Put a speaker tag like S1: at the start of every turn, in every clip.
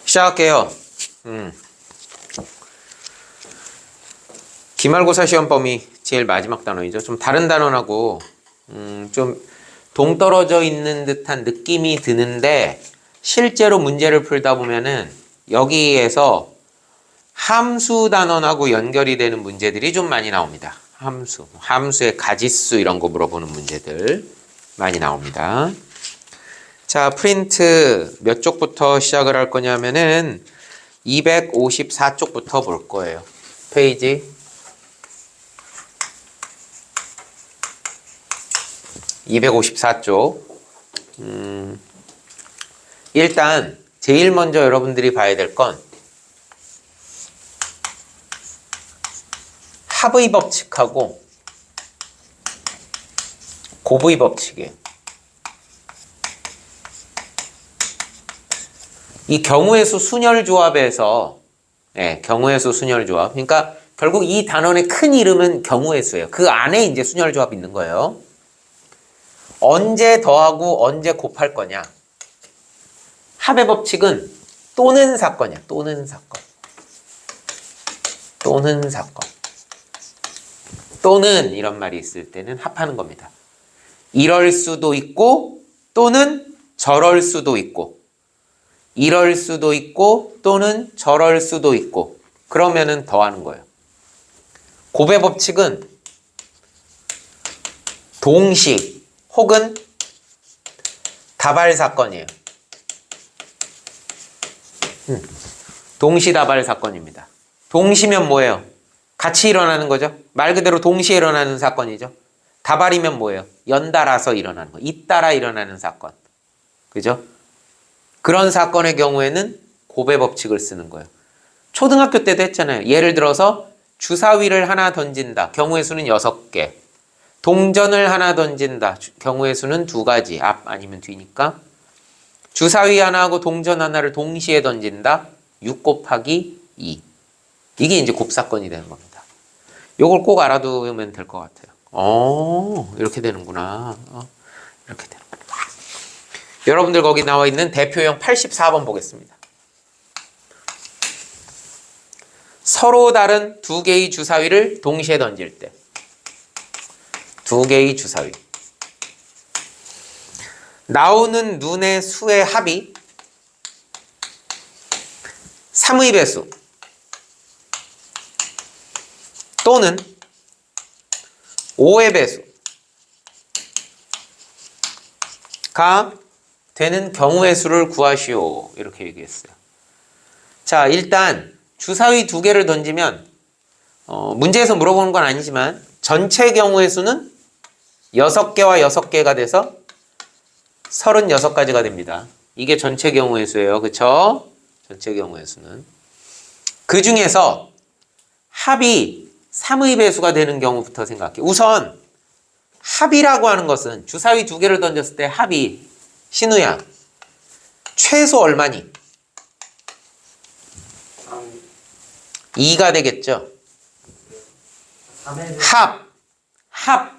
S1: 시작할게요. 기말고사 시험 범위 제일 마지막 단원이죠. 좀 다른 단원하고 좀 동떨어져 있는 듯한 느낌이 드는데 실제로 문제를 풀다 보면은 여기에서 함수 단원하고 연결이 되는 문제들이 좀 많이 나옵니다. 함수의 가지수 이런 거 물어보는 문제들 많이 나옵니다. 자, 프린트 몇 쪽부터 시작을 할 거냐면은 254쪽부터 볼 거예요. 페이지 254쪽. 일단 제일 먼저 여러분들이 봐야 될 건 합의 법칙하고 곱의 법칙이에요. 이 경우의 수 순열 조합에서 경우의 수 순열 조합. 그러니까 결국 이 단원의 큰 이름은 경우의 수예요. 그 안에 이제 순열 조합이 있는 거예요. 언제 더하고 언제 곱할 거냐? 합의 법칙은 또는 사건이야. 또는 사건. 또는 사건. 또는 이런 말이 있을 때는 합하는 겁니다. 이럴 수도 있고 또는 저럴 수도 있고 이럴 수도 있고 또는 저럴 수도 있고 그러면은 더하는 거예요. 곱의 법칙은 동식 혹은 다발 사건이에요. 동시다발 사건입니다. 동시면 뭐예요? 같이 일어나는 거죠. 말 그대로 동시에 일어나는 사건이죠. 다발이면 뭐예요? 연달아서 일어나는 거. 잇따라 일어나는 사건. 그죠? 그런 사건의 경우에는 곱의 법칙을 쓰는 거예요. 초등학교 때도 했잖아요. 예를 들어서 주사위를 하나 던진다. 경우의 수는 6개. 동전을 하나 던진다. 경우의 수는 2가지. 앞 아니면 뒤니까. 주사위 하나하고 동전 하나를 동시에 던진다. 6 곱하기 2. 이게 이제 곱사건이 되는 겁니다. 요걸 꼭 알아두면 될 것 같아요. 이렇게 되는구나. 이렇게 되는구나. 여러분들 거기 나와 있는 대표형 84번 보겠습니다. 서로 다른 두 개의 주사위를 동시에 던질 때. 두 개의 주사위. 나오는 눈의 수의 합이 3의 배수 또는 5의 배수가 되는 경우의 수를 구하시오. 이렇게 얘기했어요. 자, 일단 주사위 2개를 던지면 문제에서 물어보는 건 아니지만 전체 경우의 수는 6개와 6개가 돼서 36가지가 됩니다. 이게 전체 경우의 수예요. 그쵸? 전체 경우의 수는. 그 중에서 합이 3의 배수가 되는 경우부터 생각해. 우선 합이라고 하는 것은 주사위 2개를 던졌을 때 합이 신우야 최소 얼마니? 2가 되겠죠. 합.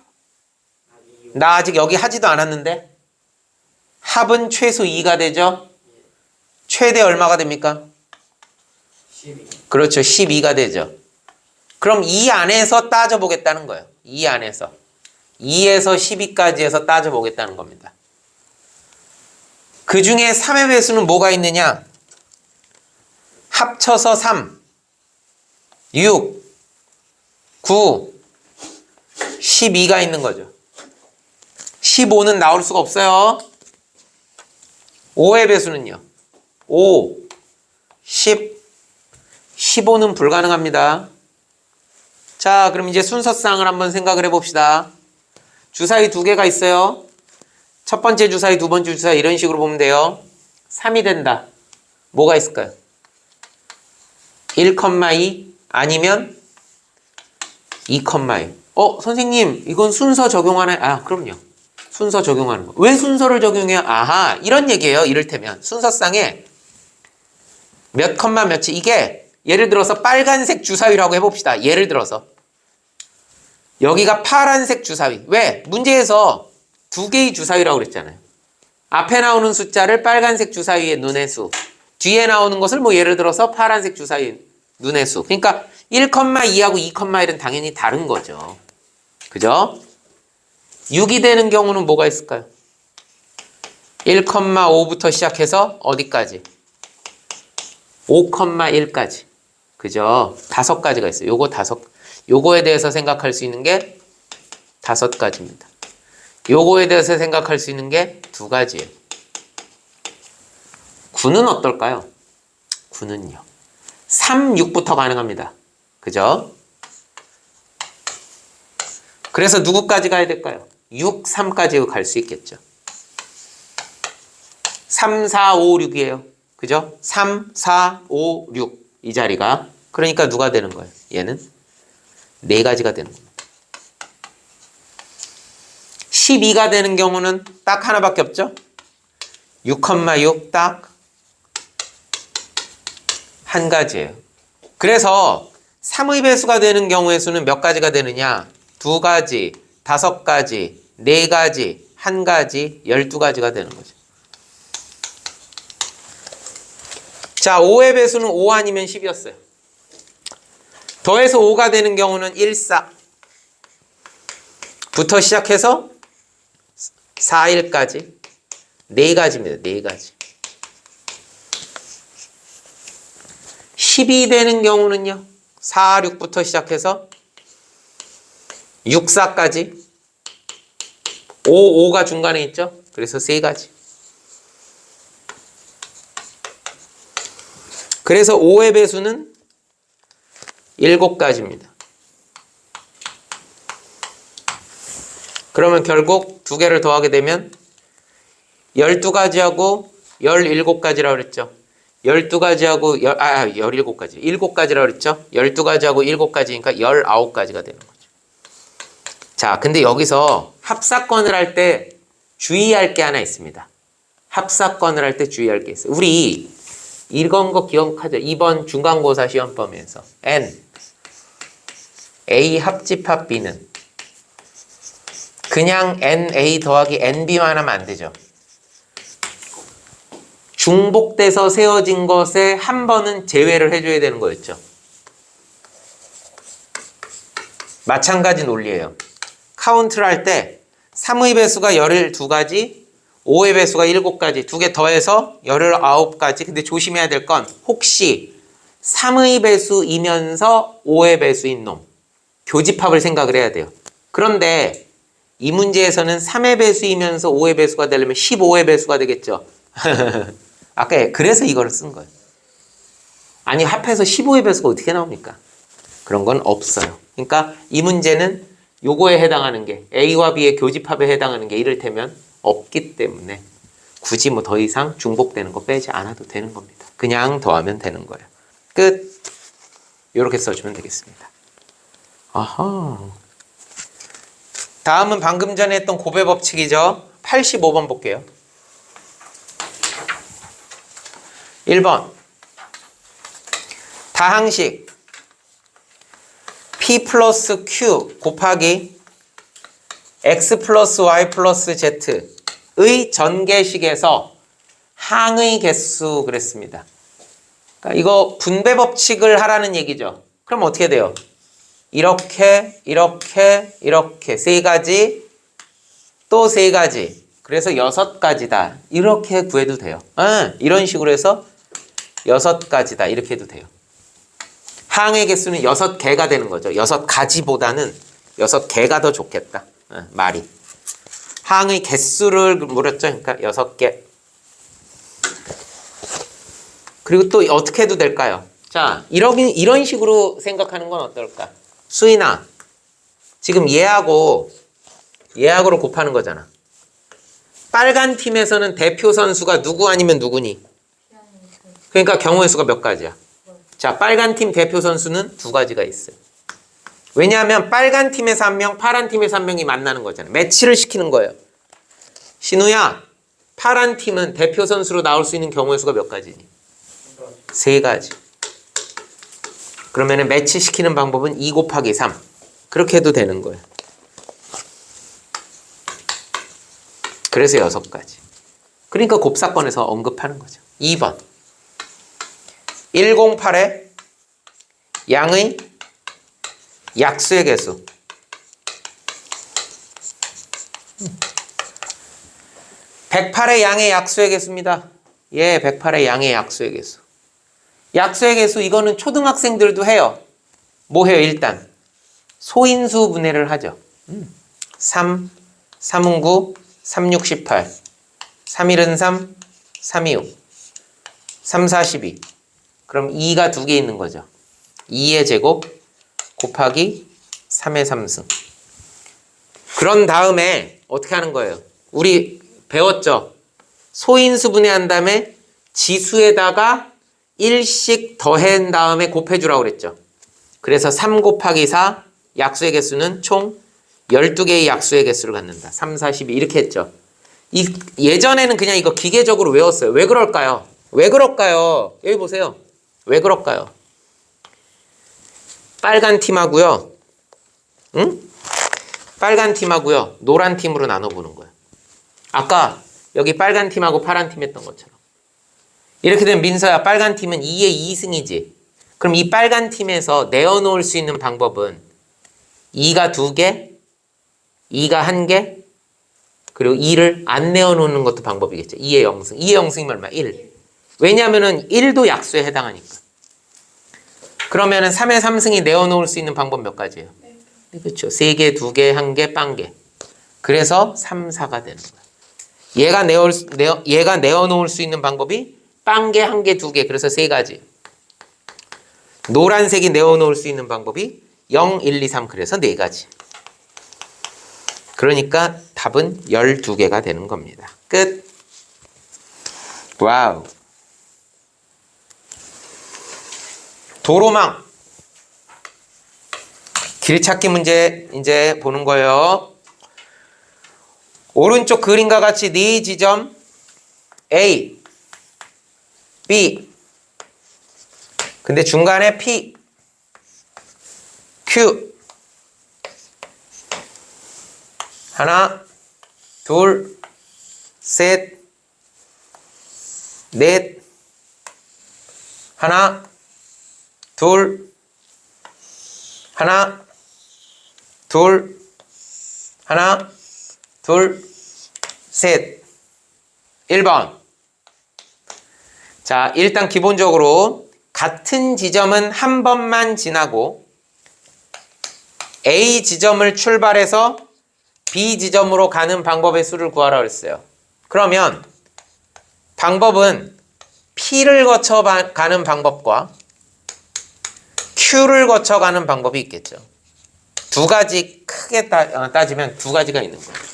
S1: 나 아직 여기 하지도 않았는데 합은 최소 2가 되죠. 최대 얼마가 됩니까?
S2: 12.
S1: 그렇죠. 12가 되죠. 그럼 이 안에서 따져보겠다는 거예요. 이 안에서 2에서 12까지 해서 따져보겠다는 겁니다. 그 중에 3의 배수는 뭐가 있느냐? 합쳐서 3, 6, 9, 12가 있는 거죠. 15는 나올 수가 없어요. 5의 배수는요? 5, 10, 15는 불가능합니다. 자, 그럼 이제 순서상을 한번 생각을 해봅시다. 주사위 2개가 있어요. 첫 번째 주사위, 두 번째 주사위 이런 식으로 보면 돼요. 3이 된다. 뭐가 있을까요? 1,2 아니면 2,1. 선생님 이건 순서 적용하나요? 그럼요. 순서 적용하는 거. 왜 순서를 적용해요? 아하, 이런 얘기예요. 이를테면 순서상에 몇 컴마 몇이 이게 예를 들어서 빨간색 주사위라고 해봅시다. 예를 들어서 여기가 파란색 주사위. 왜? 문제에서 2개의 주사위라고 그랬잖아요. 앞에 나오는 숫자를 빨간색 주사위의 눈의 수, 뒤에 나오는 것을 뭐 예를 들어서 파란색 주사위 눈의 수. 그러니까 1,2하고 2,1은 당연히 다른 거죠. 그죠? 6이 되는 경우는 뭐가 있을까요? 1,5부터 시작해서 어디까지? 5,1까지. 그죠? 5가지가 있어요. 요거에 대해서 생각할 수 있는 게 5가지입니다. 요거에 대해서 생각할 수 있는 게 2가지예요. 9는 어떨까요? 9는요. 3, 6부터 가능합니다. 그죠? 그래서 누구까지 가야 될까요? 6, 3까지 갈 수 있겠죠. 3, 4, 5, 6이에요. 그죠? 3, 4, 5, 6. 이 자리가. 그러니까 누가 되는 거예요? 얘는 4가지가 되는 겁니다. 12가 되는 경우는 딱 하나밖에 없죠? 6,6 딱 한 가지예요. 그래서 3의 배수가 되는 경우의 수는 몇 가지가 되느냐? 2가지, 5가지, 4가지, 1가지, 12가지가 되는 거죠. 자, 5의 배수는 5 아니면 10이었어요. 더해서 5가 되는 경우는 1, 4 부터 시작해서 4, 1까지 4가지입니다. 4가지. 10이 되는 경우는요. 4, 6부터 시작해서 6, 4까지 5, 5가 중간에 있죠. 그래서 3가지. 그래서 5의 배수는 7가지입니다. 그러면 결국 2개를 더하게 되면 12가지하고 17가지라고 그랬죠. 12가지하고 17가지. 7가지라고 그랬죠. 12가지하고 7가지니까 19가지가 되는 거죠. 자, 근데 여기서 합사건을 할 때 주의할 게 하나 있습니다. 합사건을 할 때 주의할 게 있어요. 우리 이런 거 기억하죠? 이번 중간고사 시험범위에서 N, A 합집합 B는 그냥 NA 더하기 NB만 하면 안 되죠. 중복돼서 세워진 것에 한 번은 제외를 해줘야 되는 거였죠. 마찬가지 논리예요. 카운트를 할 때 3의 배수가 12가지, 5의 배수가 7가지, 2개 더해서 19가지. 근데 조심해야 될 건 혹시 3의 배수이면서 5의 배수인 놈, 교집합을 생각을 해야 돼요. 그런데 이 문제에서는 3의 배수이면서 5의 배수가 되려면 15의 배수가 되겠죠. 아까 그래서 이걸 쓴 거예요. 아니 합해서 15의 배수가 어떻게 나옵니까? 그런 건 없어요. 그러니까 이 문제는 요거에 해당하는 게 A와 B의 교집합에 해당하는 게 이를테면 없기 때문에 굳이 뭐 더 이상 중복되는 거 빼지 않아도 되는 겁니다. 그냥 더하면 되는 거예요. 끝. 요렇게 써주면 되겠습니다. 아하. 다음은 방금 전에 했던 고배 법칙이죠. 85번 볼게요. 1번 다항식 P 플러스 Q 곱하기 X 플러스 Y 플러스 Z의 전개식에서 항의 개수 그랬습니다. 그러니까 이거 분배 법칙을 하라는 얘기죠. 그럼 어떻게 돼요? 이렇게 이렇게 이렇게 3가지 또 3가지 그래서 6가지다 이렇게 구해도 돼요. 이런 식으로 해서 6가지다 이렇게 해도 돼요. 항의 개수는 6개가 되는 거죠. 6가지보다는 6개가 더 좋겠다. 말이. 항의 개수를 물었죠. 그러니까 6개. 그리고 또 어떻게 해도 될까요? 자, 이런 식으로 생각하는 건 어떨까? 수인아, 지금 얘하고를 곱하는 거잖아. 빨간 팀에서는 대표 선수가 누구 아니면 누구니? 그러니까 경우의 수가 몇 가지야? 자, 빨간 팀 대표 선수는 2가지가 있어요. 왜냐하면 빨간 팀에서 1명, 파란 팀에서 1명이 만나는 거잖아요. 매치를 시키는 거예요. 신우야, 파란 팀은 대표 선수로 나올 수 있는 경우의 수가 몇 가지니? 3가지. 그러면 매치 시키는 방법은 2 곱하기 3. 그렇게 해도 되는 거예요. 그래서 6가지. 그러니까 곱사건에서 언급하는 거죠. 2번. 108의 양의 약수의 개수. 108의 양의 약수의 개수입니다. 예, 108의 양의 약수의 개수. 약수의 개수 이거는 초등학생들도 해요. 뭐 해요? 일단 소인수 분해를 하죠. 3, 3은 9, 3, 6, 18, 3, 1은 3, 3, 2, 6, 3, 4, 12. 그럼 2가 2개 있는 거죠. 2의 제곱 곱하기 3의 3승. 그런 다음에 어떻게 하는 거예요? 우리 배웠죠? 소인수 분해한 다음에 지수에다가 1씩 더한 다음에 곱해주라고 그랬죠. 그래서 3 곱하기 4 약수의 개수는 총 12개의 약수의 개수를 갖는다. 3, 4, 12 이렇게 했죠. 예전에는 그냥 이거 기계적으로 외웠어요. 왜 그럴까요? 왜 그럴까요? 여기 보세요. 왜 그럴까요? 빨간 팀하고요. 응? 빨간 팀하고요. 노란 팀으로 나눠보는 거예요. 아까 여기 빨간 팀하고 파란 팀 했던 것처럼. 이렇게 되면 민서야, 빨간 팀은 2의 2승이지. 그럼 이 빨간 팀에서 내어놓을 수 있는 방법은 2가 2개, 2가 1개, 그리고 2를 안 내어놓는 것도 방법이겠죠. 2의 0승. 2의 0승이면 얼마? 1. 왜냐하면 1도 약수에 해당하니까. 그러면 3의 3승이 내어놓을 수 있는 방법 몇 가지예요? 네, 그렇죠. 3개, 2개, 1개, 빵개. 그래서 3, 4가 되는 거야. 얘가 내어놓을 수 있는 방법이 빵개, 1개, 2개. 그래서 3가지. 노란색이 내어놓을 수 있는 방법이 0, 1, 2, 3. 그래서 4가지. 그러니까 답은 12개가 되는 겁니다. 끝. 와우. 도로망. 길찾기 문제 이제 보는 거예요. 오른쪽 그림과 같이 네 지점 A, B. 근데 중간에 P, Q. 하나, 둘, 셋, 넷. 하나, 둘, 하나, 둘, 하나, 둘, 셋. 1번. 자, 일단 기본적으로 같은 지점은 한 번만 지나고 A 지점을 출발해서 B 지점으로 가는 방법의 수를 구하라 그랬어요. 그러면 방법은 P를 거쳐 가는 방법과 Q를 거쳐 가는 방법이 있겠죠. 두 가지 크게 따지면 두 가지가 있는 거예요.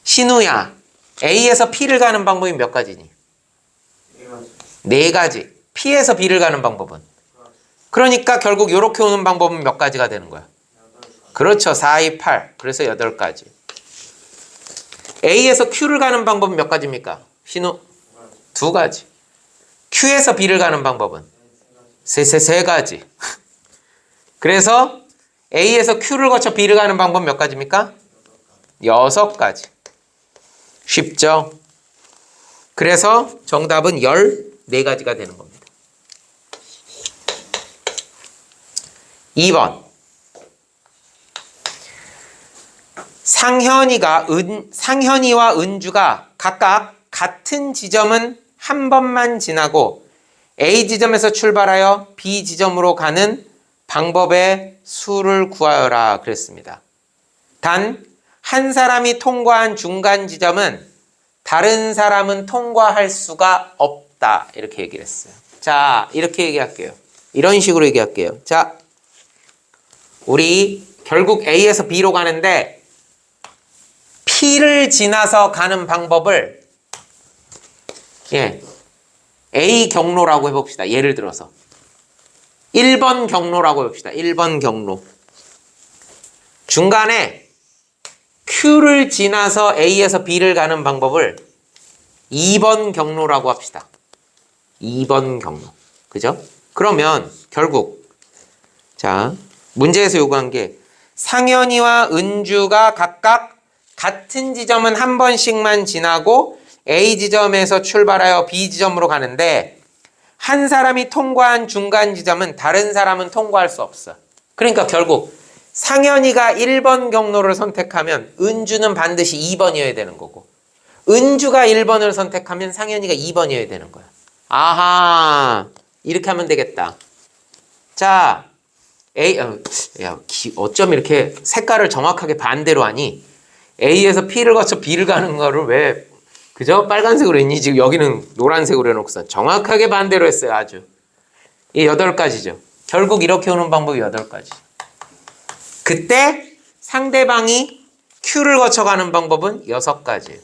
S1: 신우야, A에서 P를 가는 방법이 몇 가지니? 네 가지. P에서 B를 가는 방법은? 그러니까 결국 이렇게 오는 방법은 몇 가지가 되는 거야? 그렇죠. 4, 2, 8. 그래서 8가지. A에서 Q를 가는 방법은 몇 가지입니까? 신우? 2가지. Q에서 B를 가는 방법은? 세 가지. 그래서 A에서 Q를 거쳐 B를 가는 방법 몇 가지입니까? 6가지. 쉽죠? 그래서 정답은 14가지가 되는 겁니다. 2번. 상현이와 은주가 각각 같은 지점은 한 번만 지나고 A 지점에서 출발하여 B 지점으로 가는 방법의 수를 구하여라 그랬습니다. 단 한 사람이 통과한 중간 지점은 다른 사람은 통과할 수가 없다. 이렇게 얘기를 했어요. 자, 이렇게 얘기할게요. 이런 식으로 얘기할게요. 자, 우리 결국 A에서 B로 가는데 P를 지나서 가는 방법을 A 경로라고 해봅시다. 예를 들어서 1번 경로라고 해봅시다. 1번 경로. 중간에 Q를 지나서 A에서 B를 가는 방법을 2번 경로라고 합시다. 2번 경로. 그죠? 그러면 결국 자, 문제에서 요구한 게 상현이와 은주가 각각 같은 지점은 한 번씩만 지나고 A 지점에서 출발하여 B 지점으로 가는데 한 사람이 통과한 중간 지점은 다른 사람은 통과할 수 없어. 그러니까 결국 상현이가 1번 경로를 선택하면 은주는 반드시 2번이어야 되는 거고, 은주가 1번을 선택하면 상현이가 2번이어야 되는 거야. 아하, 이렇게 하면 되겠다. 자, 어쩜 이렇게 색깔을 정확하게 반대로 하니? A에서 P를 거쳐 B를 가는 거를 왜 그죠? 빨간색으로 했니? 지금 여기는 노란색으로 해놓고서 정확하게 반대로 했어요. 아주. 이 8가지죠. 결국 이렇게 오는 방법이 8가지. 그때 상대방이 Q를 거쳐가는 방법은 6가지.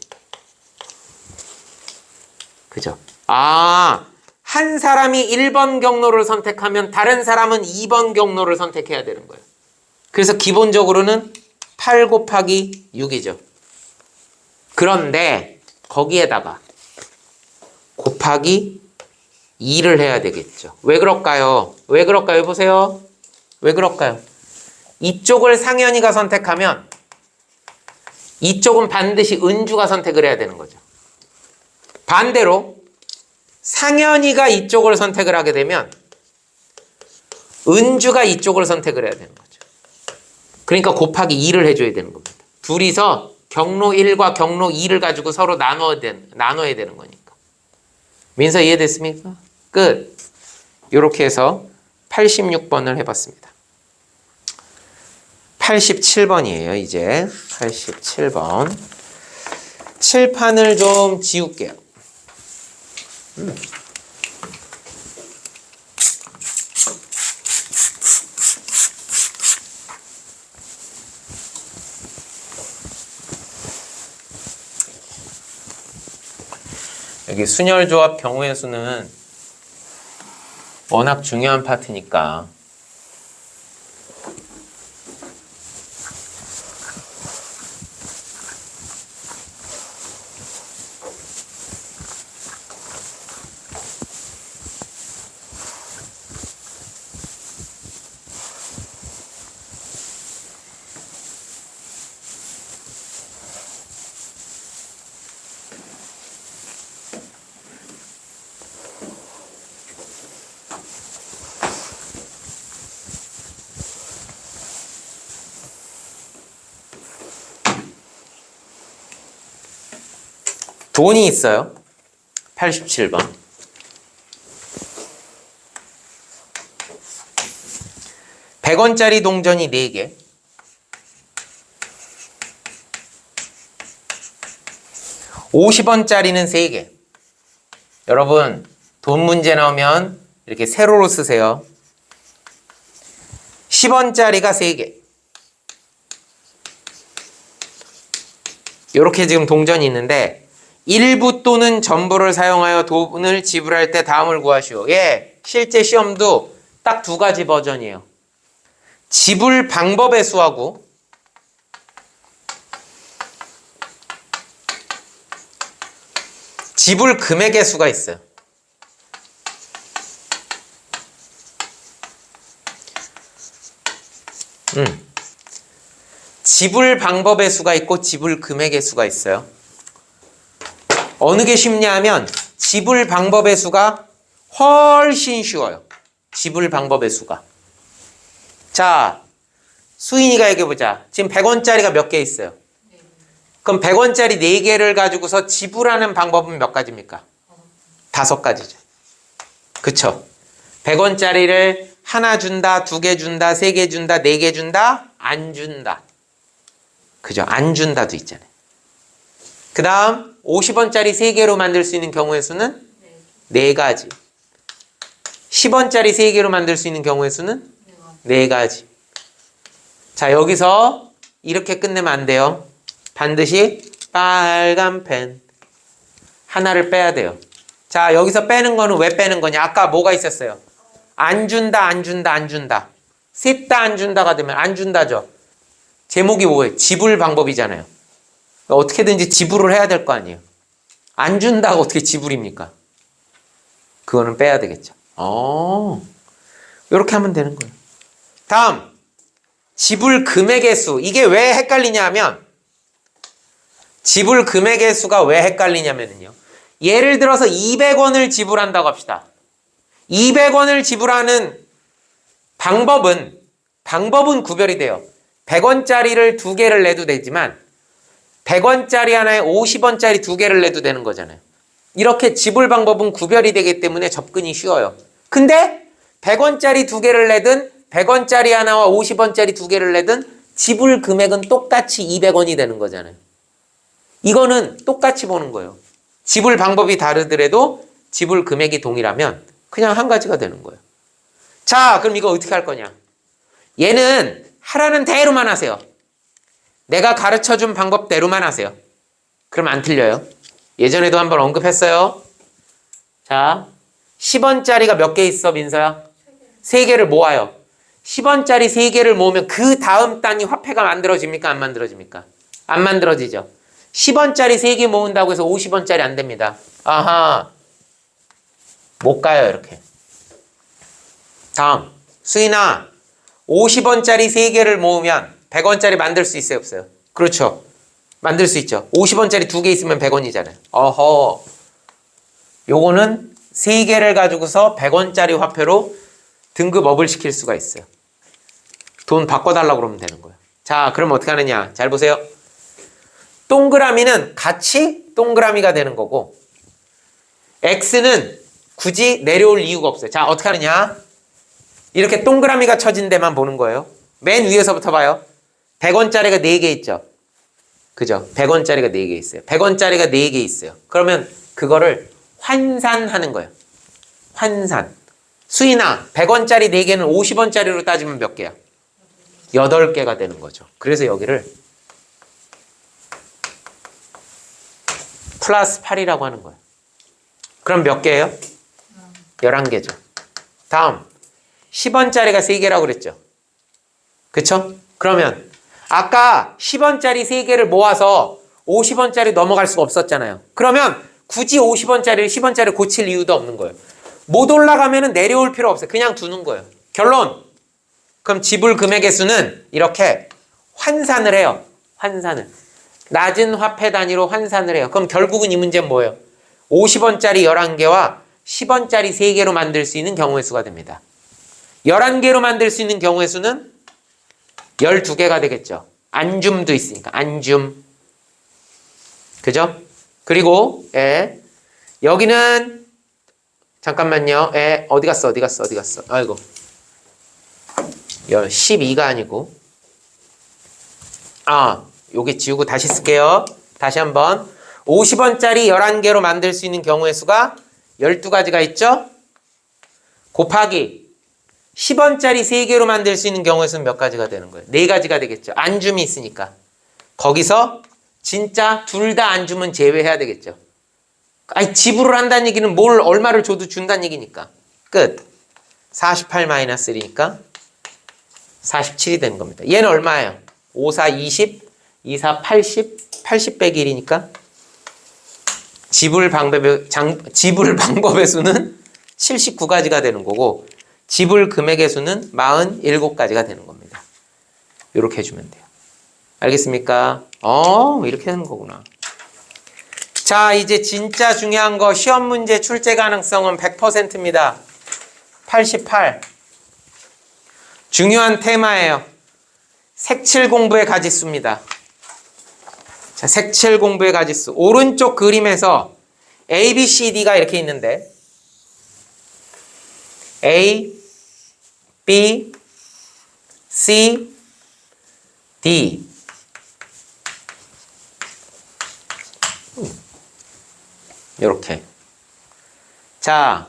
S1: 그죠? 한 사람이 1번 경로를 선택하면 다른 사람은 2번 경로를 선택해야 되는 거예요. 그래서 기본적으로는 8 곱하기 6이죠. 그런데 거기에다가 곱하기 2를 해야 되겠죠. 왜 그럴까요? 왜 그럴까요? 보세요. 왜 그럴까요? 이쪽을 상현이가 선택하면 이쪽은 반드시 은주가 선택을 해야 되는 거죠. 반대로 상현이가 이쪽을 선택을 하게 되면 은주가 이쪽을 선택을 해야 되는 거죠. 그러니까 곱하기 2를 해줘야 되는 겁니다. 둘이서 경로 1과 경로 2를 가지고 서로 나눠야 되는 거니까. 민서 이해됐습니까? 끝. 이렇게 해서 86번을 해봤습니다. 87번이에요. 이제 87번. 칠판을 좀 지울게요. 여기 순열조합 경우의 수는 워낙 중요한 파트니까 돈이 있어요. 87번. (100원짜리) 동전이 4개. (50원짜리는) 3개. 여러분, 돈 문제 나오면 이렇게 세로로 쓰세요. 10원짜리가 3개. 이렇게 지금 동전이 있는데 일부 또는 전부를 사용하여 돈을 지불할 때 다음을 구하시오. 예, 실제 시험도 딱 2가지 버전이에요. 지불 방법의 수하고 지불 금액의 수가 있어요. 지불 방법의 수가 있고 지불 금액의 수가 있어요. 어느 게 쉽냐 하면 지불 방법의 수가 훨씬 쉬워요. 지불 방법의 수가. 자, 수인이가 얘기해보자. 지금 100원짜리가 몇 개 있어요? 그럼 100원짜리 4개를 가지고서 지불하는 방법은 몇 가지입니까? 5가지죠. 그쵸? 100원짜리를 하나 준다, 2개 준다, 3개 준다, 4개 준다, 안 준다. 그죠? 안 준다도 있잖아요. 그 다음 50원짜리 3개로 만들 수 있는 경우의 수는 4가지. 10원짜리 3개로 만들 수 있는 경우의 수는 4가지. 자, 여기서 이렇게 끝내면 안 돼요. 반드시 빨간 펜 하나를 빼야 돼요. 자, 여기서 빼는 거는 왜 빼는 거냐? 아까 뭐가 있었어요? 안 준다, 안 준다, 안 준다. 셋 다 안 준다가 되면 안 준다죠. 제목이 뭐예요? 지불 방법이잖아요. 어떻게든지 지불을 해야 될 거 아니에요. 안 준다가 어떻게 지불입니까? 그거는 빼야 되겠죠. 이렇게 하면 되는 거예요. 다음, 지불 금액의 수. 이게 왜 헷갈리냐 하면 지불 금액의 수가 왜 헷갈리냐면요. 예를 들어서 200원을 지불한다고 합시다. 200원을 지불하는 방법은 구별이 돼요. 100원짜리를 2개를 내도 되지만 100원짜리 하나에 50원짜리 2개를 내도 되는 거잖아요. 이렇게 지불 방법은 구별이 되기 때문에 접근이 쉬워요. 근데 100원짜리 2개를 내든 100원짜리 하나와 50원짜리 2개를 내든 지불 금액은 똑같이 200원이 되는 거잖아요. 이거는 똑같이 보는 거예요. 지불 방법이 다르더라도 지불 금액이 동일하면 그냥 한 가지가 되는 거예요. 자, 그럼 이거 어떻게 할 거냐? 얘는 하라는 대로만 하세요. 내가 가르쳐준 방법대로만 하세요. 그럼 안 틀려요. 예전에도 한번 언급했어요. 자, 10원짜리가 몇 개 있어, 민서야? 3개를 모아요. 10원짜리 3개를 모으면 그 다음 단위 화폐가 만들어집니까? 안 만들어집니까? 안 만들어지죠. 10원짜리 3개 모은다고 해서 50원짜리 안 됩니다. 아하. 못 가요, 이렇게. 다음. 수인아, 50원짜리 3개를 모으면 100원짜리 만들 수 있어요, 없어요? 그렇죠. 만들 수 있죠. 50원짜리 2개 있으면 100원이잖아요. 어허. 요거는 3개를 가지고서 100원짜리 화폐로 등급업을 시킬 수가 있어요. 돈 바꿔달라고 그러면 되는 거예요. 자, 그럼 어떻게 하느냐? 잘 보세요. 동그라미는 같이 동그라미가 되는 거고 X는 굳이 내려올 이유가 없어요. 자, 어떻게 하느냐? 이렇게 동그라미가 쳐진 데만 보는 거예요. 맨 위에서부터 봐요. 100원짜리가 4개 있죠. 그죠? 100원짜리가 4개 있어요. 100원짜리가 4개 있어요. 그러면 그거를 환산하는 거예요. 환산. 수인아, 100원짜리 4개는 50원짜리로 따지면 몇 개야? 8개가 되는 거죠. 그래서 여기를 플러스 8이라고 하는 거예요. 그럼 몇 개예요? 11개죠. 다음 10원짜리가 3개라고 그랬죠. 그쵸? 그러면 아까 10원짜리 3개를 모아서 50원짜리 넘어갈 수가 없었잖아요. 그러면 굳이 50원짜리를 10원짜리 고칠 이유도 없는 거예요. 못 올라가면 내려올 필요 없어요. 그냥 두는 거예요. 결론! 그럼 지불 금액의 수는 이렇게 환산을 해요. 환산을. 낮은 화폐 단위로 환산을 해요. 그럼 결국은 이 문제는 뭐예요? 50원짜리 11개와 10원짜리 3개로 만들 수 있는 경우의 수가 됩니다. 11개로 만들 수 있는 경우의 수는 12개가 되겠죠. 안줌도 있으니까. 안줌. 그죠? 그리고 여기는 잠깐만요. 어디 갔어? 아이고. 12가 아니고 요게 지우고 다시 쓸게요. 다시 한번 50원짜리 11개로 만들 수 있는 경우의 수가 12가지가 있죠? 곱하기 10원짜리 3개로 만들 수 있는 경우의 수는 몇 가지가 되는 거예요? 4가지가 되겠죠. 안줌이 있으니까. 거기서 진짜 둘 다 안줌은 제외해야 되겠죠. 아니, 지불을 한다는 얘기는 뭘 얼마를 줘도 준다는 얘기니까. 끝. 48-1이니까 47이 되는 겁니다. 얘는 얼마예요? 5, 4, 20, 2, 4, 80, 80 빼기 1이니까 지불 방법의 수는 79가지가 되는 거고 지불 금액의 수는 47가지가 되는 겁니다. 이렇게 해주면 돼요. 알겠습니까? 이렇게 되는 거구나. 자, 이제 진짜 중요한 거 시험 문제 출제 가능성은 100%입니다. 88. 중요한 테마예요. 색칠 공부의 가지수입니다. 자, 색칠 공부의 가지수. 오른쪽 그림에서 A, B, C, D가 이렇게 있는데 A, B, C, D. 이렇게. 자,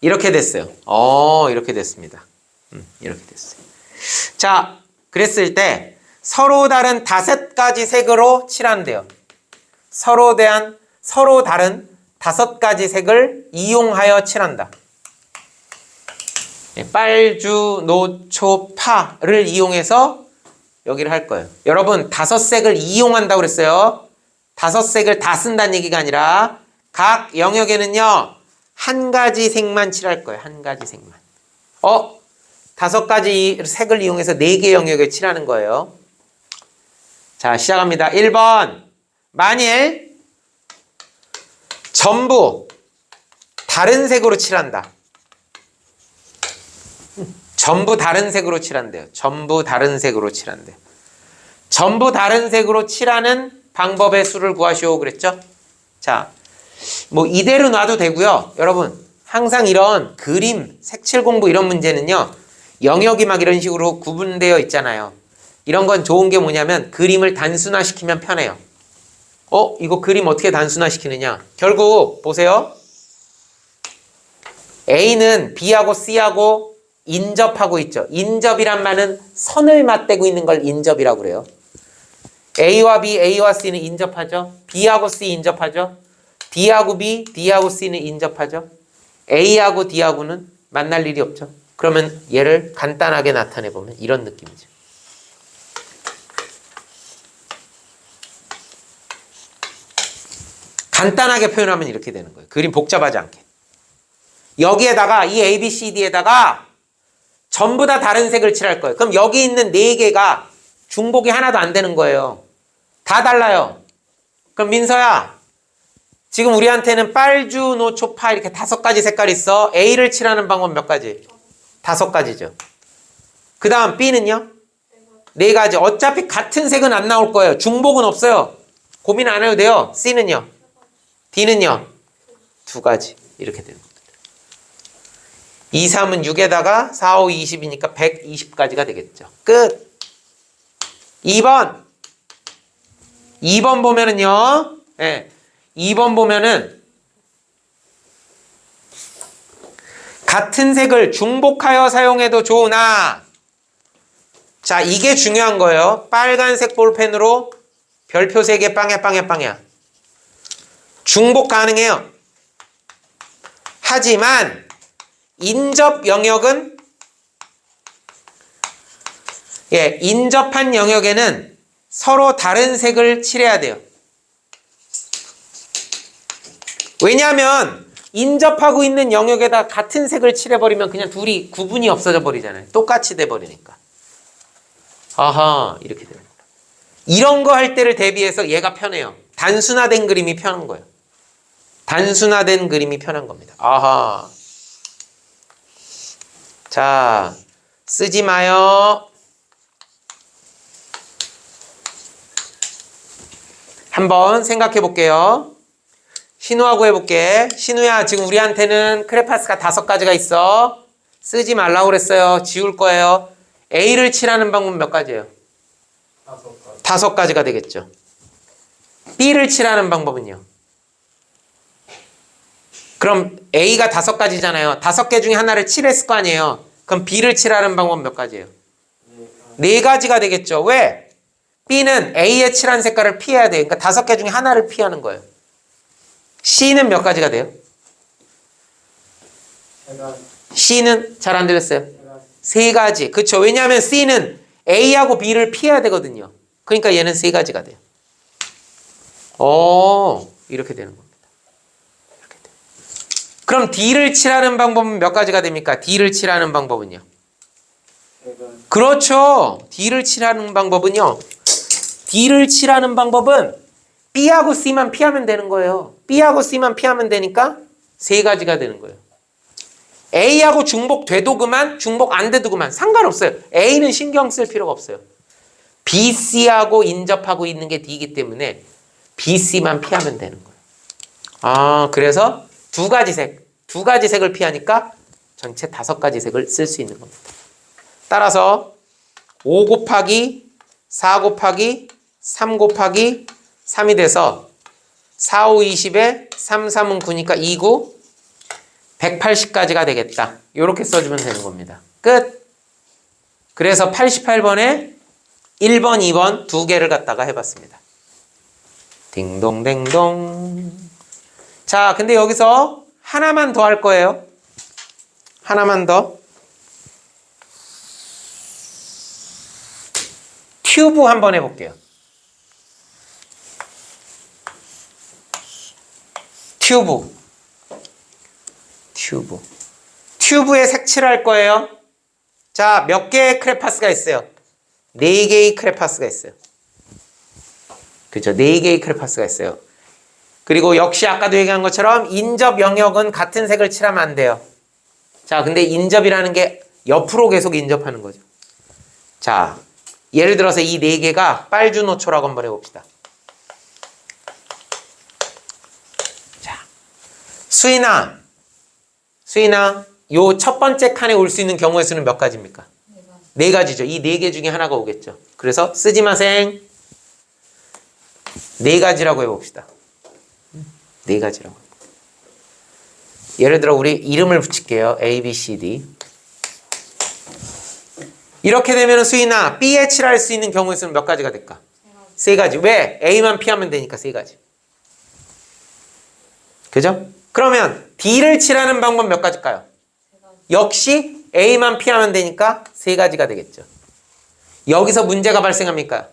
S1: 이렇게 됐어요. 이렇게 됐습니다. 이렇게 됐어요. 자, 그랬을 때 서로 다른 5가지 색으로 칠한대요. 서로 다른 5가지 색을 이용하여 칠한다. 빨주, 노초, 파를 이용해서 여기를 할 거예요. 여러분, 5색을 이용한다고 그랬어요. 5색을 다 쓴다는 얘기가 아니라 각 영역에는요, 한 가지 색만 칠할 거예요. 한 가지 색만. 5가지 색을 이용해서 4개 영역에 칠하는 거예요. 자, 시작합니다. 1번. 만일 전부 다른 색으로 칠한다. 전부 다른 색으로 칠한대요. 전부 다른 색으로 칠한대요. 전부 다른 색으로 칠하는 방법의 수를 구하시오 그랬죠? 자, 뭐 이대로 놔도 되고요. 여러분, 항상 이런 그림, 색칠 공부 이런 문제는요. 영역이 막 이런 식으로 구분되어 있잖아요. 이런 건 좋은 게 뭐냐면 그림을 단순화시키면 편해요. 이거 그림 어떻게 단순화시키느냐? 결국 보세요. A는 B하고 C하고 인접하고 있죠. 인접이란 말은 선을 맞대고 있는 걸 인접이라고 그래요. A와 B, A와 C는 인접하죠. B하고 C 인접하죠. D하고 B, D하고 C는 인접하죠. A하고 D하고는 만날 일이 없죠. 그러면 얘를 간단하게 나타내보면 이런 느낌이죠. 간단하게 표현하면 이렇게 되는 거예요. 그림 복잡하지 않게. 여기에다가 이 A, B, C, D에다가 전부 다 다른 색을 칠할 거예요. 그럼 여기 있는 4개가 중복이 하나도 안 되는 거예요. 다 달라요. 그럼 민서야, 지금 우리한테는 빨주, 노초, 파 이렇게 5가지 색깔이 있어. A를 칠하는 방법 몇 가지? 5가지죠. 그 다음 B는요? 4가지. 어차피 같은 색은 안 나올 거예요. 중복은 없어요. 고민 안 해도 돼요. C는요? D는요? 2가지. 이렇게 되는 겁니다. 2, 3은 6에다가 4, 5, 20이니까 120가지가 되겠죠. 끝. 2번. 2번 보면은요. 네. 2번 보면은 같은 색을 중복하여 사용해도 좋으나, 자, 이게 중요한 거예요. 빨간색 볼펜으로 별표 3개 빵야. 중복 가능해요. 하지만 인접 영역은, 인접한 영역에는 서로 다른 색을 칠해야 돼요. 왜냐하면 인접하고 있는 영역에다 같은 색을 칠해버리면 그냥 둘이 구분이 없어져 버리잖아요. 똑같이 돼버리니까. 아하, 이렇게 됩니다. 이런 거 할 때를 대비해서 얘가 편해요. 단순화된 그림이 편한 거예요. 단순화된 그림이 편한 겁니다. 아하. 자, 쓰지 마요. 한번 생각해 볼게요. 신우하고 해볼게. 신우야, 지금 우리한테는 크레파스가 5가지가 있어. 쓰지 말라고 그랬어요. 지울 거예요. A를 칠하는 방법은 몇 가지예요?
S2: 5가지.
S1: 5가지가 되겠죠. B를 칠하는 방법은요? 그럼 A가 5가지잖아요. 5개 중에 하나를 칠했을 거 아니에요. 그럼 B를 칠하는 방법은 몇 가지예요? 4가지가 되겠죠. 왜? B는 A에 칠한 색깔을 피해야 돼요. 그러니까 5개 중에 하나를 피하는 거예요. C는 몇 가지가 돼요?
S2: 3가지.
S1: C는 잘 안 들렸어요. 3가지. 그렇죠. 왜냐하면 C는 A하고 B를 피해야 되거든요. 그러니까 얘는 3가지가 돼요. 이렇게 되는 겁니다. 이렇게 돼요. 그럼 D를 칠하는 방법은 몇 가지가 됩니까? D를 칠하는 방법은요?
S2: 3가지.
S1: 그렇죠. D를 칠하는 방법은요. D를 칠하는 방법은 B하고 C만 피하면 되는 거예요. B하고 C만 피하면 되니까 3가지가 되는 거예요. A하고 중복돼도 그만, 중복 안 돼도 그만. 상관없어요. A는 신경 쓸 필요가 없어요. B, C하고 인접하고 있는 게 D이기 때문에 B, C만 피하면 되는 거예요. 그래서 2가지 색, 2가지 색을 피하니까 전체 5가지 색을 쓸 수 있는 겁니다. 따라서 5 곱하기 4 곱하기 3 곱하기 3이 돼서 4, 5, 20에 3, 3은 9니까 2, 9, 180까지가 되겠다. 이렇게 써주면 되는 겁니다. 끝. 그래서 88번에 1번, 2번 2개를 갖다가 해봤습니다. 딩동댕동. 자, 근데 여기서 하나만 더 할 거예요. 하나만 더. 튜브 한번 해볼게요. 튜브에 색칠할 거예요. 자, 몇 개의 크레파스가 있어요? 4개의 크레파스가 있어요. 그죠? 4개의 크레파스가 있어요. 그리고 역시 아까도 얘기한 것처럼 인접 영역은 같은 색을 칠하면 안 돼요. 자, 근데 인접이라는 게 옆으로 계속 인접하는 거죠. 자, 예를 들어서 이 네 개가 빨주노초라고 한번 해봅시다. 자, 수인아, 요 첫 번째 칸에 올 수 있는 경우의 수는 몇 가지입니까? 네 가지죠. 이 네 개 중에 하나가 오겠죠. 그래서 쓰지 마생. 네 가지라고 해봅시다. 네 가지라고. 예를 들어 우리 이름을 붙일게요. A, B, C, D. 이렇게 되면 수인아, B에 칠할 수 있는 경우의 수는 몇 가지가 될까? 세 가지. 왜? A만 피하면 되니까 세 가지. 그죠? 그러면 D를 칠하는 방법 몇 가지일까요? 역시 A만 피하면 되니까 세 가지가 되겠죠. 여기서 문제가 발생합니까?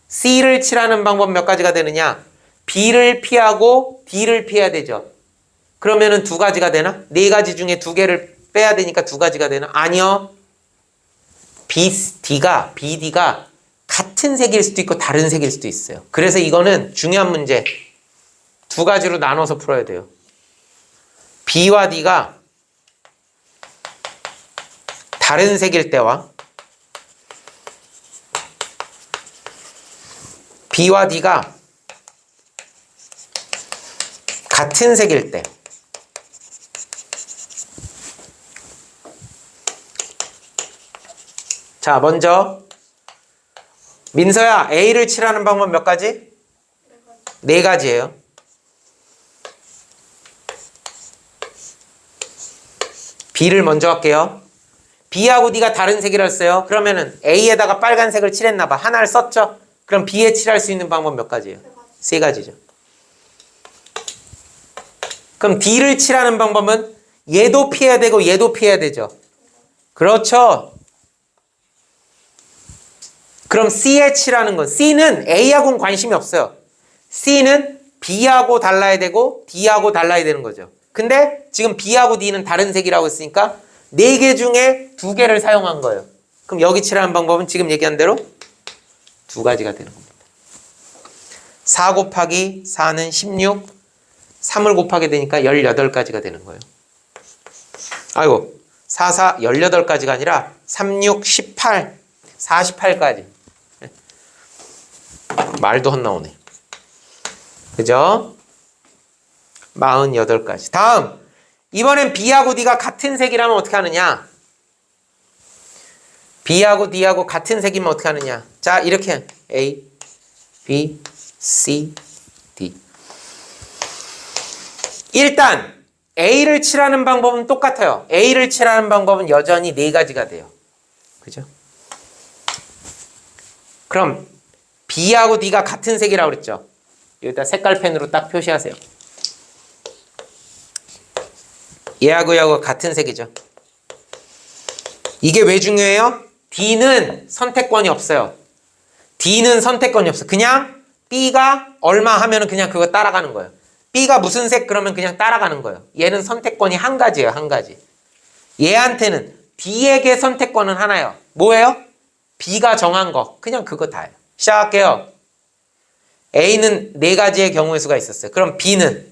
S1: C를 칠하는 방법 몇 가지가 되느냐? B를 피하고 D를 피해야 되죠. 그러면은 두 가지가 되나? 네 가지 중에 두 개를 빼야 되니까 두 가지가 되나? 아니요. BD가 같은 색일 수도 있고 다른 색일 수도 있어요. 그래서 이거는 중요한 문제. 두 가지로 나눠서 풀어야 돼요. B와 D가 다른 색일 때와 B와 D가 같은 색일 때. 자, 먼저 민서야, A를 칠하는 방법 몇 가지? 네 가지예요. B를 먼저 할게요. B하고 D가 다른 색이라 했어요. 그러면은 A에다가 빨간색을 칠했나 봐. 하나를 썼죠? 그럼 B에 칠할 수 있는 방법 몇 가지예요? 세 가지죠. 그럼 D를 칠하는 방법은 얘도 피해야 되고 얘도 피해야 되죠. 그렇죠. 그럼 C에 칠하는 건 C는 A하고는 관심이 없어요. C는 B하고 달라야 되고 D하고 달라야 되는 거죠. 근데 지금 B하고 D는 다른 색이라고 했으니까 네 개 중에 두 개를 사용한 거예요. 그럼 여기 칠하는 방법은 지금 얘기한 대로 두 가지가 되는 겁니다. 4 곱하기 4는 16, 3을 곱하게 되니까 18가지가 되는 거예요. 아이고, 4, 4, 18가지가 아니라 3, 6, 18, 48가지. 말도 헛나오네. 그죠? 48가지. 다음, 이번엔 B하고 D가 같은 색이라면 어떻게 하느냐? B하고 D하고 같은 색이면 어떻게 하느냐? 자, 이렇게 A, B, C, D. 일단 A를 칠하는 방법은 똑같아요. A를 칠하는 방법은 여전히 네 가지가 돼요. 그죠? 그럼 B하고 D가 같은 색이라고 그랬죠? 여기다 색깔펜으로 딱 표시하세요. 얘하고 얘하고 같은 색이죠. 이게 왜 중요해요? D는 선택권이 없어요. D는 선택권이 없어. 그냥 B가 얼마 하면은 그냥 그거 따라가는 거예요. B가 무슨 색 그러면 그냥 따라가는 거예요. 얘는 선택권이 한 가지예요. 한 가지. 얘한테는 D에게 선택권은 하나예요. 뭐예요? B가 정한 거. 그냥 그거 다예요. 시작할게요. A는 네 가지의 경우의 수가 있었어요. 그럼 B는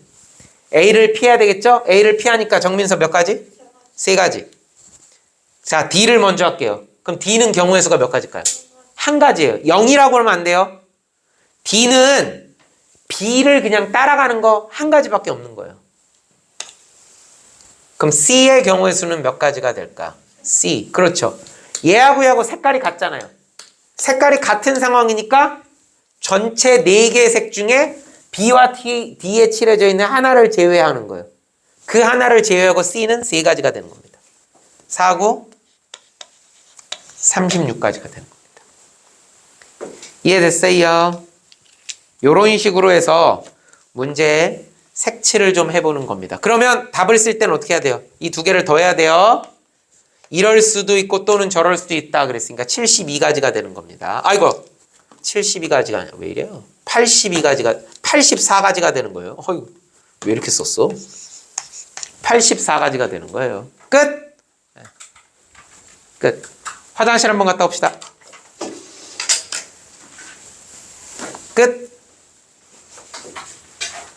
S1: A를 피해야 되겠죠? A를 피하니까 정민서 몇 가지? 세 가지. 자, D를 먼저 할게요. 그럼 D는 경우의 수가 몇 가지일까요? 한 가지예요. 0이라고 하면 안 돼요. D는 B를 그냥 따라가는 거 한 가지밖에 없는 거예요. 그럼 C의 경우의 수는 몇 가지가 될까? C. 그렇죠. 얘하고 색깔이 같잖아요. 색깔이 같은 상황이니까 전체 4개의 색 중에 B와 D에 칠해져 있는 하나를 제외하는 거예요. 그 하나를 제외하고 C는 3가지가 되는 겁니다. 4, 9, 36가지가 되는 겁니다. 이해됐어요? 이런 식으로 해서 문제에 색칠을 좀 해보는 겁니다. 그러면 답을 쓸 때는 어떻게 해야 돼요? 이 두 개를 더해야 돼요. 이럴 수도 있고 또는 저럴 수도 있다 그랬으니까 72가지가 되는 겁니다. 아이고, 72가지가 아니야. 왜 이래요? 84가지가 되는 거예요. 어이구, 왜 이렇게 썼어? 84가지가 되는 거예요. 끝! 끝. 화장실 한번 갔다 옵시다. 끝.